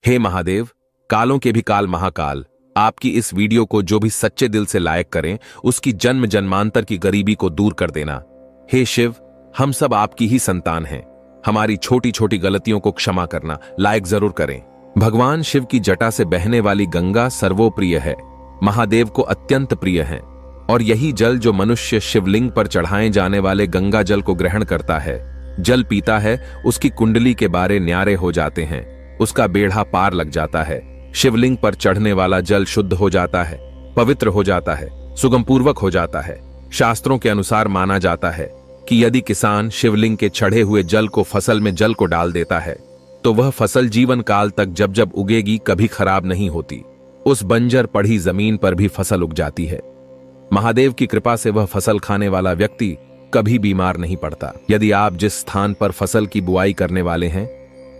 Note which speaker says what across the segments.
Speaker 1: हे महादेव, कालों के भी काल महाकाल, आपकी इस वीडियो को जो भी सच्चे दिल से लाइक करें उसकी जन्म जन्मांतर की गरीबी को दूर कर देना। हे शिव, हम सब आपकी ही संतान हैं, हमारी छोटी छोटी गलतियों को क्षमा करना। लाइक जरूर करें। भगवान शिव की जटा से बहने वाली गंगा सर्वोप्रिय है, महादेव को अत्यंत प्रिय है, और यही जल जो मनुष्य शिवलिंग पर चढ़ाए जाने वाले गंगा जल को ग्रहण करता है, जल पीता है, उसकी कुंडली के बारे न्यारे हो जाते हैं, उसका बेड़ा पार लग जाता है। शिवलिंग पर चढ़ने वाला जल शुद्ध हो जाता है, पवित्र हो जाता है, सुगमपूर्वक हो जाता है। शास्त्रों के अनुसार माना जाता है कि यदि किसान शिवलिंग के चढ़े हुए जल को फसल में जल को डाल देता है तो वह फसल जीवन काल तक जब जब उगेगी कभी खराब नहीं होती। उस बंजर पड़ी जमीन पर भी फसल उग जाती है। महादेव की कृपा से वह फसल खाने वाला व्यक्ति कभी बीमार नहीं पड़ता। यदि आप जिस स्थान पर फसल की बुआई करने वाले हैं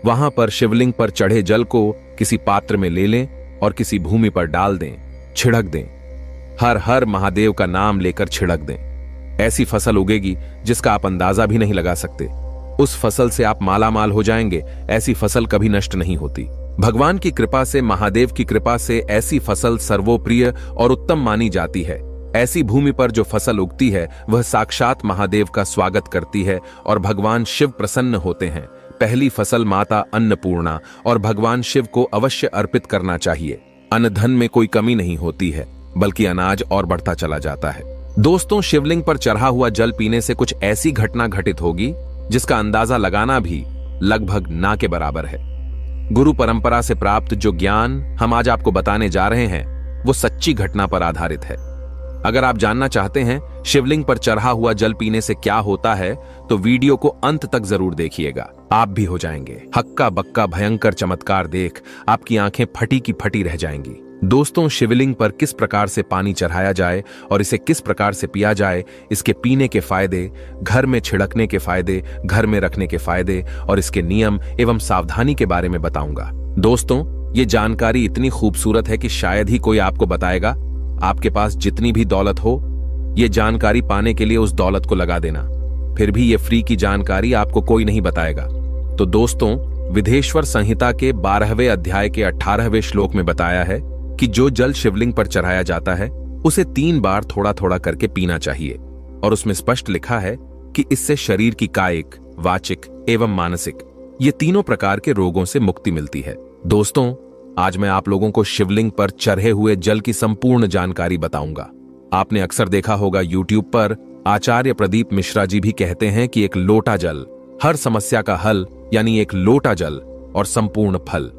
Speaker 1: वहां पर शिवलिंग पर चढ़े जल को किसी पात्र में ले लें और किसी भूमि पर डाल दें, छिड़क दें। हर हर महादेव का नाम लेकर छिड़क दें। ऐसी फसल उगेगी जिसका आप अंदाजा भी नहीं लगा सकते। उस फसल से आप मालामाल हो जाएंगे। ऐसी फसल कभी नष्ट नहीं होती। भगवान की कृपा से, महादेव की कृपा से ऐसी फसल सर्वोप्रिय और उत्तम मानी जाती है। ऐसी भूमि पर जो फसल उगती है वह साक्षात महादेव का स्वागत करती है और भगवान शिव प्रसन्न होते हैं। पहली फसल माता अन्नपूर्णा और भगवान शिव को अवश्य अर्पित करना चाहिए। अन्न धन में कोई कमी नहीं होती है, बल्कि अनाज और बढ़ता चला जाता है। दोस्तों, शिवलिंग पर चढ़ा हुआ जल पीने से कुछ ऐसी घटना घटित होगी जिसका अंदाजा लगाना भी लगभग ना के बराबर है। गुरु परंपरा से प्राप्त जो ज्ञान हम आज आपको बताने जा रहे हैं वो सच्ची घटना पर आधारित है। अगर आप जानना चाहते हैं शिवलिंग पर चढ़ा हुआ जल पीने से क्या होता है तो वीडियो को अंत तक जरूर देखिएगा। आप भी हो जाएंगे हक्का बक्का भयंकर चमत्कार देख आपकी आंखें फटी की फटी रह जाएंगी। दोस्तों, शिवलिंग पर किस प्रकार से पानी चढ़ाया जाए और इसे किस प्रकार से पिया जाए, इसके पीने के फायदे, घर में छिड़कने के फायदे, घर में रखने के फायदे और इसके नियम एवं सावधानी के बारे में बताऊंगा। दोस्तों, ये जानकारी इतनी खूबसूरत है कि शायद ही कोई आपको बताएगा। आपके पास जितनी भी दौलत हो, ये जानकारी पाने के लिए उस दौलत को लगा देना, फिर भी ये फ्री की जानकारी आपको कोई नहीं बताएगा। तो दोस्तों, विधेश्वर संहिता के 12वें अध्याय के 18वें श्लोक में बताया है कि जो जल शिवलिंग पर चढ़ाया जाता है उसे 3 बार थोड़ा थोड़ा करके पीना चाहिए, और उसमें स्पष्ट लिखा है कि इससे शरीर की कायिक, वाचिक एवं मानसिक ये तीनों प्रकार के रोगों से मुक्ति मिलती है। दोस्तों, आज मैं आप लोगों को शिवलिंग पर चढ़े हुए जल की संपूर्ण जानकारी बताऊंगा। आपने अक्सर देखा होगा YouTube पर आचार्य प्रदीप मिश्रा जी भी कहते हैं कि एक लोटा जल हर समस्या का हल, यानी एक लोटा जल और संपूर्ण फल।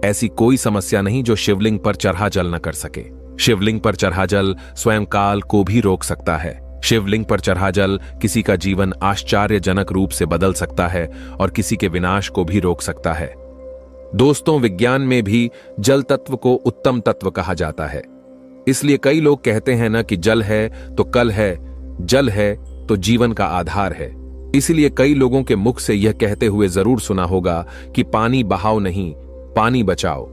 Speaker 1: ऐसी कोई समस्या नहीं जो शिवलिंग पर चढ़ा जल न कर सके। शिवलिंग पर चढ़ा जल स्वयं काल को भी रोक सकता है। शिवलिंग पर चढ़ा जल किसी का जीवन आश्चर्यजनक रूप से बदल सकता है और किसी के विनाश को भी रोक सकता है। दोस्तों, विज्ञान में भी जल तत्व को उत्तम तत्व कहा जाता है। इसलिए कई लोग कहते हैं ना कि जल है तो कल है, जल है तो जीवन का आधार है। इसलिए कई लोगों के मुख से यह कहते हुए जरूर सुना होगा कि पानी बहाओ नहीं, पानी बचाओ।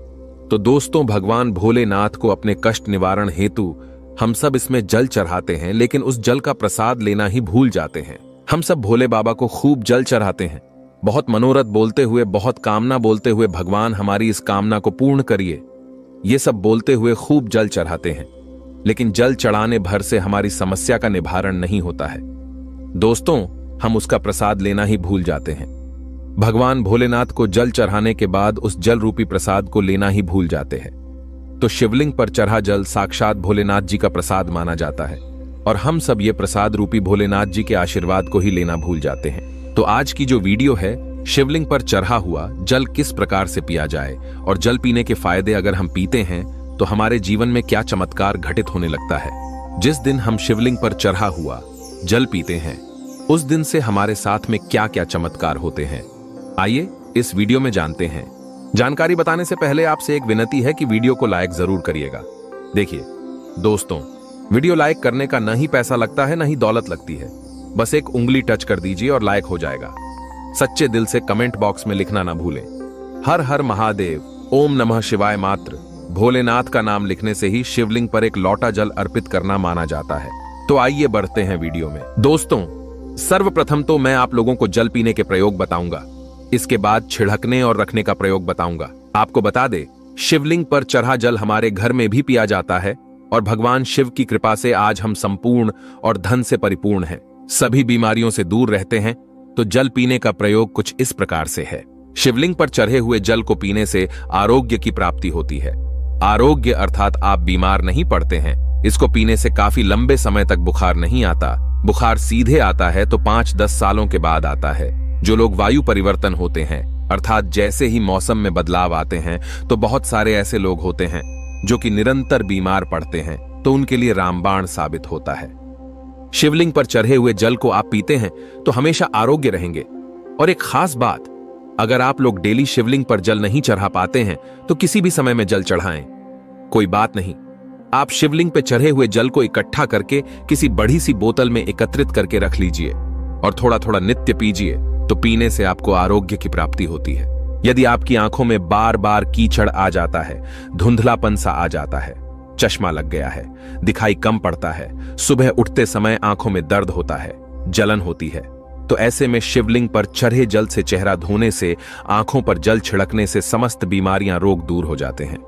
Speaker 1: तो दोस्तों, भगवान भोलेनाथ को अपने कष्ट निवारण हेतु हम सब इसमें जल चढ़ाते हैं, लेकिन उस जल का प्रसाद लेना ही भूल जाते हैं। हम सब भोले बाबा को खूब जल चढ़ाते हैं, बहुत मनोरथ बोलते हुए, बहुत कामना बोलते हुए, भगवान हमारी इस कामना को पूर्ण करिए, ये सब बोलते हुए खूब जल चढ़ाते हैं। लेकिन जल चढ़ाने भर से हमारी समस्या का निवारण नहीं होता है। दोस्तों, हम उसका प्रसाद लेना ही भूल जाते हैं। भगवान भोलेनाथ को जल चढ़ाने के बाद उस जल रूपी प्रसाद को लेना ही भूल जाते हैं। तो शिवलिंग पर चढ़ा जल साक्षात भोलेनाथ जी का प्रसाद माना जाता है, और हम सब ये प्रसाद रूपी भोलेनाथ जी के आशीर्वाद को ही लेना भूल जाते हैं। तो आज की जो वीडियो है, शिवलिंग पर चढ़ा हुआ जल किस प्रकार से पिया जाए और जल पीने के फायदे, अगर हम पीते हैं तो हमारे जीवन में क्या चमत्कार घटित होने लगता है। जिस दिन हम शिवलिंग पर चढ़ा हुआ जल पीते हैं उस दिन से हमारे साथ में क्या क्या चमत्कार होते हैं, आइए इस वीडियो में जानते हैं। जानकारी बताने से पहले आपसे एक विनती है कि वीडियो को लाइक जरूर करिएगा। देखिए दोस्तों, वीडियो लाइक करने का न ही पैसा लगता है न ही दौलत लगती है, बस एक उंगली टच कर दीजिए और लाइक हो जाएगा। सच्चे दिल से कमेंट बॉक्स में लिखना ना भूलें। हर हर महादेव, ओम नमः शिवाय मात्र भोलेनाथ का नाम लिखने से ही शिवलिंग पर एक लौटा जल अर्पित करना माना जाता है। तो आइए बढ़ते हैं वीडियो में। दोस्तों, सर्वप्रथम तो मैं आप लोगों को जल पीने के प्रयोग बताऊंगा, इसके बाद छिड़कने और रखने का प्रयोग बताऊंगा। आपको बता दे, शिवलिंग पर चढ़ा जल हमारे घर में भी पिया जाता है और भगवान शिव की कृपा से आज हम संपूर्ण और धन से परिपूर्ण हैं, सभी बीमारियों से दूर रहते हैं। तो जल पीने का प्रयोग कुछ इस प्रकार से है। शिवलिंग पर चढ़े हुए जल को पीने से आरोग्य की प्राप्ति होती है। आरोग्य अर्थात आप बीमार नहीं पड़ते हैं। इसको पीने से काफी लंबे समय तक बुखार नहीं आता। बुखार सीधे आता है तो 5-10 सालों के बाद आता है। जो लोग वायु परिवर्तन होते हैं, अर्थात जैसे ही मौसम में बदलाव आते हैं, तो बहुत सारे ऐसे लोग होते हैं जो कि निरंतर बीमार पड़ते हैं, तो उनके लिए रामबाण साबित होता है। शिवलिंग पर चढ़े हुए जल को आप पीते हैं तो हमेशा आरोग्य रहेंगे। और एक खास बात, अगर आप लोग डेली शिवलिंग पर जल नहीं चढ़ा पाते हैं तो किसी भी समय में जल चढ़ाएं, कोई बात नहीं। आप शिवलिंग पे चढ़े हुए जल को इकट्ठा करके किसी बड़ी सी बोतल में एकत्रित करके रख लीजिए और थोड़ा थोड़ा नित्य पीजिए। तो पीने से आपको आरोग्य की प्राप्ति होती है। यदि आपकी आंखों में बार बार कीचड़ आ जाता है, धुंधलापन सा आ जाता है, चश्मा लग गया है, दिखाई कम पड़ता है, सुबह उठते समय आंखों में दर्द होता है, जलन होती है, तो ऐसे में शिवलिंग पर चढ़े जल से चेहरा धोने से, आंखों पर जल छिड़कने से समस्त बीमारियां, रोग दूर हो जाते हैं।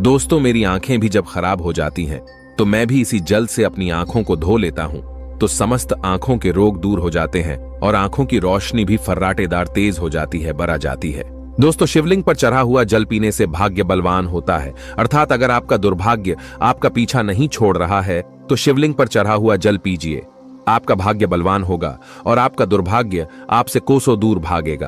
Speaker 1: दोस्तों, मेरी आंखें भी जब खराब हो जाती हैं तो मैं भी इसी जल से अपनी आंखों को धो लेता हूं, तो समस्त आंखों के रोग दूर हो जाते हैं और आंखों की रोशनी भी फर्राटेदार तेज हो जाती है, बर आ जाती है। दोस्तों, शिवलिंग पर चढ़ा हुआ जल पीने से भाग्य बलवान होता है। अर्थात अगर आपका दुर्भाग्य आपका पीछा नहीं छोड़ रहा है तो शिवलिंग पर चढ़ा हुआ जल पीजिए। आपका भाग्य बलवान होगा और आपका दुर्भाग्य आपसे कोसों दूर भागेगा।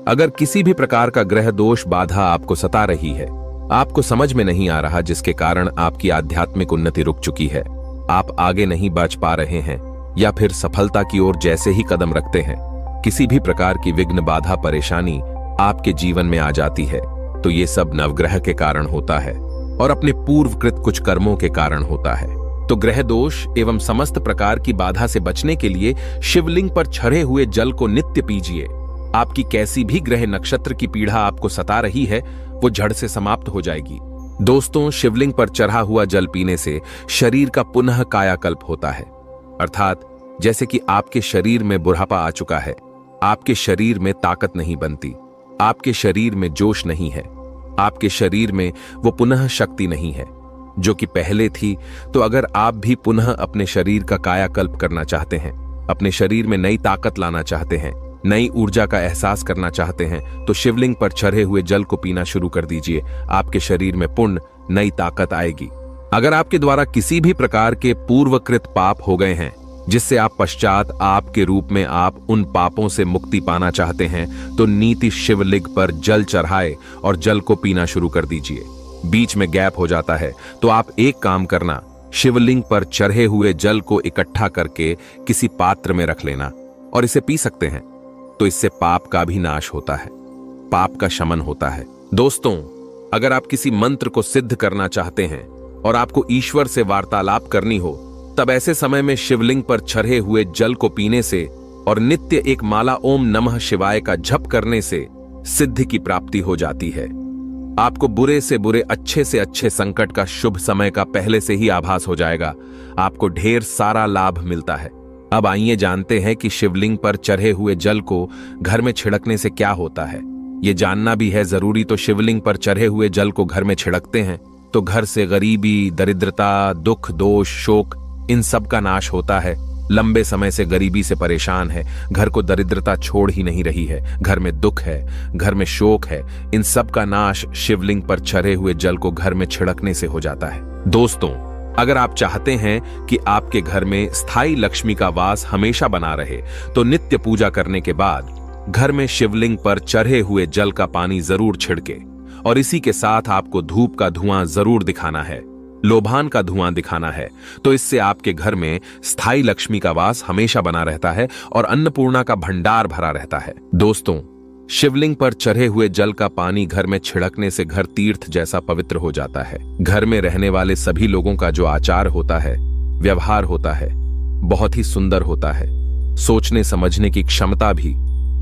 Speaker 1: अगर किसी भी प्रकार का ग्रह दोष बाधा आपको सता रही है, आपको समझ में नहीं आ रहा, जिसके कारण आपकी आध्यात्मिक उन्नति रुक चुकी है, आप आगे नहीं बढ़ पा रहे हैं, या फिर सफलता की ओर जैसे ही कदम रखते हैं किसी भी प्रकार की विघ्न, बाधा, परेशानी आपके जीवन में आ जाती है, तो ये सब नवग्रह के कारण होता है और अपने पूर्वकृत कुछ कर्मों के कारण होता है। तो ग्रह दोष एवं समस्त प्रकार की बाधा से बचने के लिए शिवलिंग पर चढ़े हुए जल को नित्य पीजिए। आपकी कैसी भी ग्रह नक्षत्र की पीड़ा आपको सता रही है, वो जड़ से समाप्त हो जाएगी। दोस्तों, शिवलिंग पर चढ़ा हुआ जल पीने से शरीर का पुनः कायाकल्प होता है। अर्थात जैसे कि आपके शरीर में बुढ़ापा आ चुका है, आपके शरीर में ताकत नहीं बनती, आपके शरीर में जोश नहीं है, आपके शरीर में वो पुनः शक्ति नहीं है जो कि पहले थी। तो अगर आप भी पुनः अपने शरीर का कायाकल्प करना चाहते हैं, अपने शरीर में नई ताकत लाना चाहते हैं, नई ऊर्जा का एहसास करना चाहते हैं, तो शिवलिंग पर चढ़े हुए जल को पीना शुरू कर दीजिए। आपके शरीर में पुण्य, नई ताकत आएगी। अगर आपके द्वारा किसी भी प्रकार के पूर्वकृत पाप हो गए हैं, जिससे आप पश्चात आपके रूप में आप उन पापों से मुक्ति पाना चाहते हैं, तो नीति शिवलिंग पर जल चढ़ाए और जल को पीना शुरू कर दीजिए। बीच में गैप हो जाता है तो आप एक काम करना, शिवलिंग पर चढ़े हुए जल को इकट्ठा करके किसी पात्र में रख लेना और इसे पी सकते हैं। तो इससे पाप का भी नाश होता है, पाप का शमन होता है। दोस्तों, अगर आप किसी मंत्र को सिद्ध करना चाहते हैं और आपको ईश्वर से वार्तालाप करनी हो, तब ऐसे समय में शिवलिंग पर चढ़े हुए जल को पीने से और नित्य एक माला ओम नमः शिवाय का जप करने से सिद्धि की प्राप्ति हो जाती है। आपको बुरे से बुरे, अच्छे से अच्छे संकट का शुभ समय का पहले से ही आभास हो जाएगा। आपको ढेर सारा लाभ मिलता है। अब आइए जानते हैं कि शिवलिंग पर चढ़े हुए जल को घर में छिड़कने से क्या होता है। ये जानना भी है जरूरी। तो शिवलिंग पर चढ़े हुए जल को घर में छिड़कते हैं तो घर से गरीबी, दरिद्रता, दुख, दोष, शोक, इन सब का नाश होता है। लंबे समय से गरीबी से परेशान है, घर को दरिद्रता छोड़ ही नहीं रही है, घर में दुख है, घर में शोक है, इन सब का नाश शिवलिंग पर चढ़े हुए जल को घर में छिड़कने से हो जाता है। दोस्तों, अगर आप चाहते हैं कि आपके घर में स्थायी लक्ष्मी का वास हमेशा बना रहे, तो नित्य पूजा करने के बाद घर में शिवलिंग पर चढ़े हुए जल का पानी जरूर छिड़के और इसी के साथ आपको धूप का धुआं जरूर दिखाना है, लोबान का धुआं दिखाना है। तो इससे आपके घर में स्थायी लक्ष्मी का वास हमेशा बना रहता है और अन्नपूर्णा का भंडार भरा रहता है। दोस्तों, शिवलिंग पर चढ़े हुए जल का पानी घर में छिड़कने से घर तीर्थ जैसा पवित्र हो जाता है। घर में रहने वाले सभी लोगों का जो आचार होता है, व्यवहार होता है, बहुत ही सुंदर होता है। सोचने समझने की क्षमता भी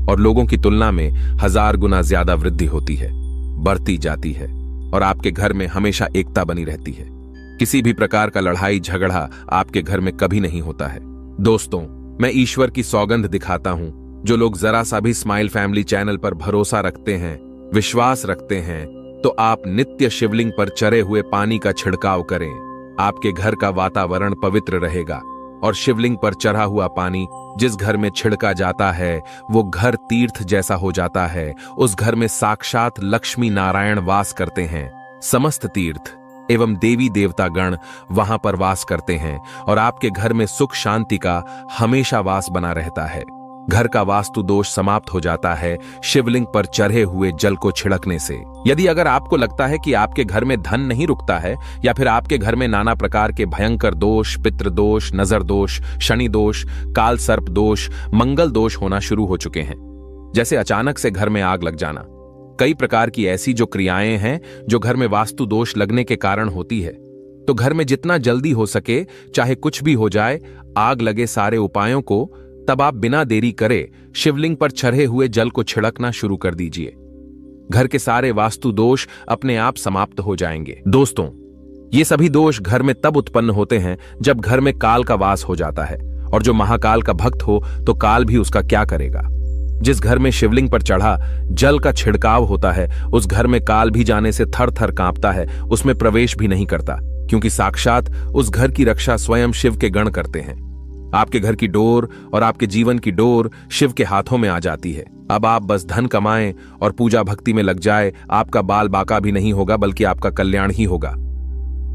Speaker 1: और लोगों की तुलना में 1000 गुना ज्यादा वृद्धि होती है, बढ़ती जाती है और आपके घर में हमेशा एकता बनी रहती है। किसी भी प्रकार का लड़ाई झगड़ा आपके घर में कभी नहीं होता है। दोस्तों, मैं ईश्वर की सौगंध दिखाता हूं, जो लोग जरा सा भी स्माइल फैमिली चैनल पर भरोसा रखते हैं, विश्वास रखते हैं, तो आप नित्य शिवलिंग पर चढ़े हुए पानी का छिड़काव करें। आपके घर का वातावरण पवित्र रहेगा और शिवलिंग पर चढ़ा हुआ पानी जिस घर में छिड़का जाता है वो घर तीर्थ जैसा हो जाता है। उस घर में साक्षात लक्ष्मी नारायण वास करते हैं। समस्त तीर्थ एवं देवी देवता गण वहां पर वास करते हैं और आपके घर में सुख शांति का हमेशा वास बना रहता है। घर का वास्तु दोष समाप्त हो जाता है शिवलिंग पर चढ़े हुए जल को छिड़कने से। यदि अगर आपको लगता है कि आपके घर में धन नहीं रुकता है या फिर आपके घर में नाना प्रकार के भयंकर दोष, पितृ दोष, नजर दोष, शनि दोष, काल सर्प दोष, मंगल दोष होना शुरू हो चुके हैं, जैसे अचानक से घर में आग लग जाना, कई प्रकार की ऐसी जो क्रियाएं हैं जो घर में वास्तु दोष लगने के कारण होती है, तो घर में जितना जल्दी हो सके, चाहे कुछ भी हो जाए, आग लगे सारे उपायों को तब आप बिना देरी करे शिवलिंग पर चढ़े हुए जल को छिड़कना शुरू कर दीजिए। घर के सारे वास्तु दोष अपने आप समाप्त हो जाएंगे। दोस्तों, ये सभी दोष घर में तब उत्पन्न होते हैं जब घर में काल का वास हो जाता है, और जो महाकाल का भक्त हो तो काल भी उसका क्या करेगा। जिस घर में शिवलिंग पर चढ़ा जल का छिड़काव होता है उस घर में काल भी जाने से थर थर कांपता है, उसमें प्रवेश भी नहीं करता, क्योंकि साक्षात उस घर की रक्षा स्वयं शिव के गण करते हैं। आपके घर की डोर और आपके जीवन की डोर शिव के हाथों में आ जाती है। अब आप बस धन कमाएं और पूजा भक्ति में लग जाए, आपका बाल बाका भी नहीं होगा बल्कि आपका कल्याण ही होगा।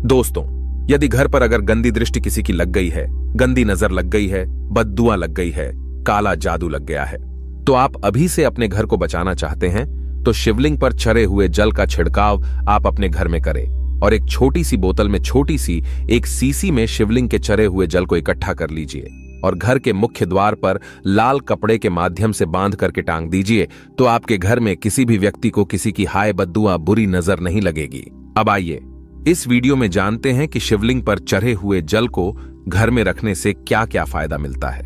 Speaker 1: दोस्तों, यदि घर पर अगर गंदी दृष्टि किसी की लग गई है, गंदी नजर लग गई है, बद्दुआ लग गई है, काला जादू लग गया है, तो आप अभी से अपने घर को बचाना चाहते हैं तो शिवलिंग पर चढ़े हुए जल का छिड़काव आप अपने घर में करें और एक छोटी सी बोतल में छोटी सी एक सीसी में शिवलिंग के चढ़े हुए जल को इकट्ठा कर लीजिए और घर के मुख्य द्वार पर लाल कपड़े के माध्यम से बांध करके टांग दीजिए, तो आपके घर में किसी भी व्यक्ति को किसी की हाय बद्दुआ बुरी नजर नहीं लगेगी। अब आइए इस वीडियो में जानते हैं कि शिवलिंग पर चढ़े हुए जल को घर में रखने से क्या क्या फायदा मिलता है।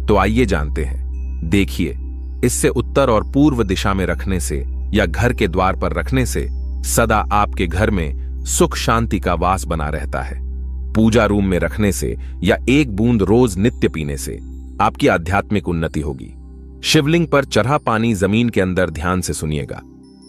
Speaker 1: तो आइए जानते हैं। देखिए, इससे उत्तर और पूर्व दिशा में रखने से या घर के द्वार पर रखने से सदा आपके घर में सुख शांति का वास बना रहता है। पूजा रूम में रखने से या एक बूंद रोज नित्य पीने से आपकी आध्यात्मिक उन्नति होगी। शिवलिंग पर चढ़ा पानी जमीन के अंदर, ध्यान से सुनिएगा,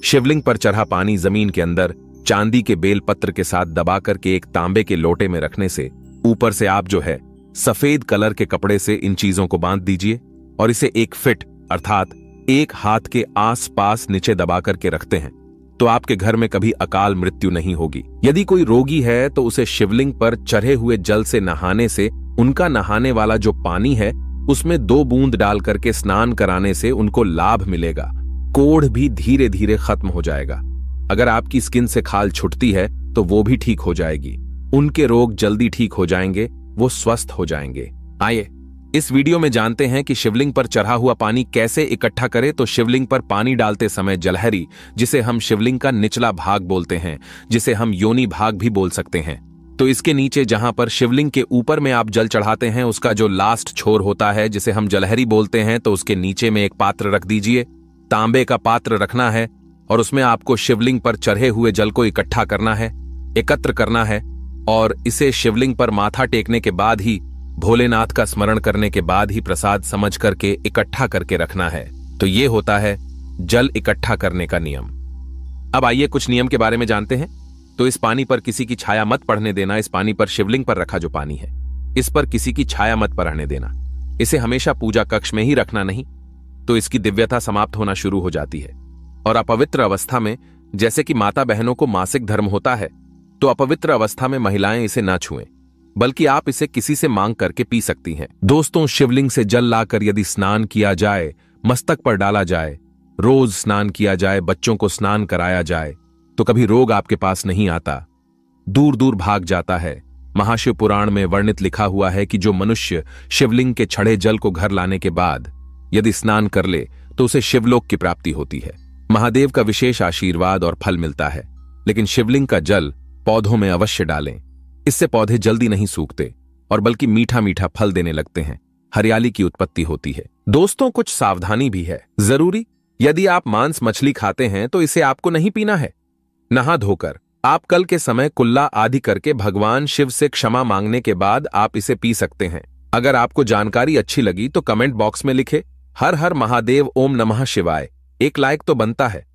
Speaker 1: शिवलिंग पर चढ़ा पानी जमीन के अंदर चांदी के बेल पत्र के साथ दबा करके एक तांबे के लोटे में रखने से ऊपर से आप जो है सफेद कलर के कपड़े से इन चीजों को बांध दीजिए और इसे 1 फीट अर्थात 1 हाथ के आसपास नीचे दबा करके रखते हैं तो आपके घर में कभी अकाल मृत्यु नहीं होगी। यदि कोई रोगी है तो उसे शिवलिंग पर चढ़े हुए जल से नहाने से उनका नहाने वाला जो पानी है उसमें 2 बूंद डाल करके स्नान कराने से उनको लाभ मिलेगा। कोढ़ भी धीरे धीरे खत्म हो जाएगा। अगर आपकी स्किन से खाल छुटती है तो वो भी ठीक हो जाएगी। उनके रोग जल्दी ठीक हो जाएंगे, वो स्वस्थ हो जाएंगे। आइए इस वीडियो में जानते हैं कि शिवलिंग पर चढ़ा हुआ पानी कैसे इकट्ठा करें। तो शिवलिंग पर पानी डालते समय जलहरी, जिसे हम शिवलिंग का निचला भाग बोलते हैं, जिसे हम योनि भाग भी बोल सकते हैं, तो इसके नीचे जहां पर शिवलिंग के ऊपर में आप जल चढ़ाते हैं उसका जो लास्ट छोर होता है जिसे हम जलहरी बोलते हैं, तो उसके नीचे में एक पात्र रख दीजिए। तांबे का पात्र रखना है और उसमें आपको शिवलिंग पर चढ़े हुए जल को इकट्ठा करना है, एकत्र करना है और इसे शिवलिंग पर माथा टेकने के बाद ही, भोलेनाथ का स्मरण करने के बाद ही प्रसाद समझ करके इकट्ठा करके रखना है। तो ये होता है जल इकट्ठा करने का नियम। अब आइए कुछ नियम के बारे में जानते हैं। तो इस पानी पर किसी की छाया मत पड़ने देना। इस पानी पर शिवलिंग पर रखा जो पानी है इस पर किसी की छाया मत पड़ने देना। इसे हमेशा पूजा कक्ष में ही रखना, नहीं तो इसकी दिव्यता समाप्त होना शुरू हो जाती है। और अपवित्र अवस्था में, जैसे कि माता बहनों को मासिक धर्म होता है, तो अपवित्र अवस्था में महिलाएं इसे ना छुएं, बल्कि आप इसे किसी से मांग करके पी सकती हैं। दोस्तों, शिवलिंग से जल लाकर यदि स्नान किया जाए, मस्तक पर डाला जाए, रोज स्नान किया जाए, बच्चों को स्नान कराया जाए, तो कभी रोग आपके पास नहीं आता, दूर दूर भाग जाता है। महाशिव पुराण में वर्णित लिखा हुआ है कि जो मनुष्य शिवलिंग के छड़े जल को घर लाने के बाद यदि स्नान कर ले तो उसे शिवलोक की प्राप्ति होती है। महादेव का विशेष आशीर्वाद और फल मिलता है। लेकिन शिवलिंग का जल पौधों में अवश्य डालें, इससे पौधे जल्दी नहीं सूखते और बल्कि मीठा मीठा फल देने लगते हैं, हरियाली की उत्पत्ति होती है। दोस्तों, कुछ सावधानी भी है जरूरी। यदि आप मांस मछली खाते हैं तो इसे आपको नहीं पीना है। नहा धोकर आप कल के समय कुल्ला आदि करके भगवान शिव से क्षमा मांगने के बाद आप इसे पी सकते हैं। अगर आपको जानकारी अच्छी लगी तो कमेंट बॉक्स में लिखे हर हर महादेव, ओम नमः शिवाय। एक लाइक तो बनता है।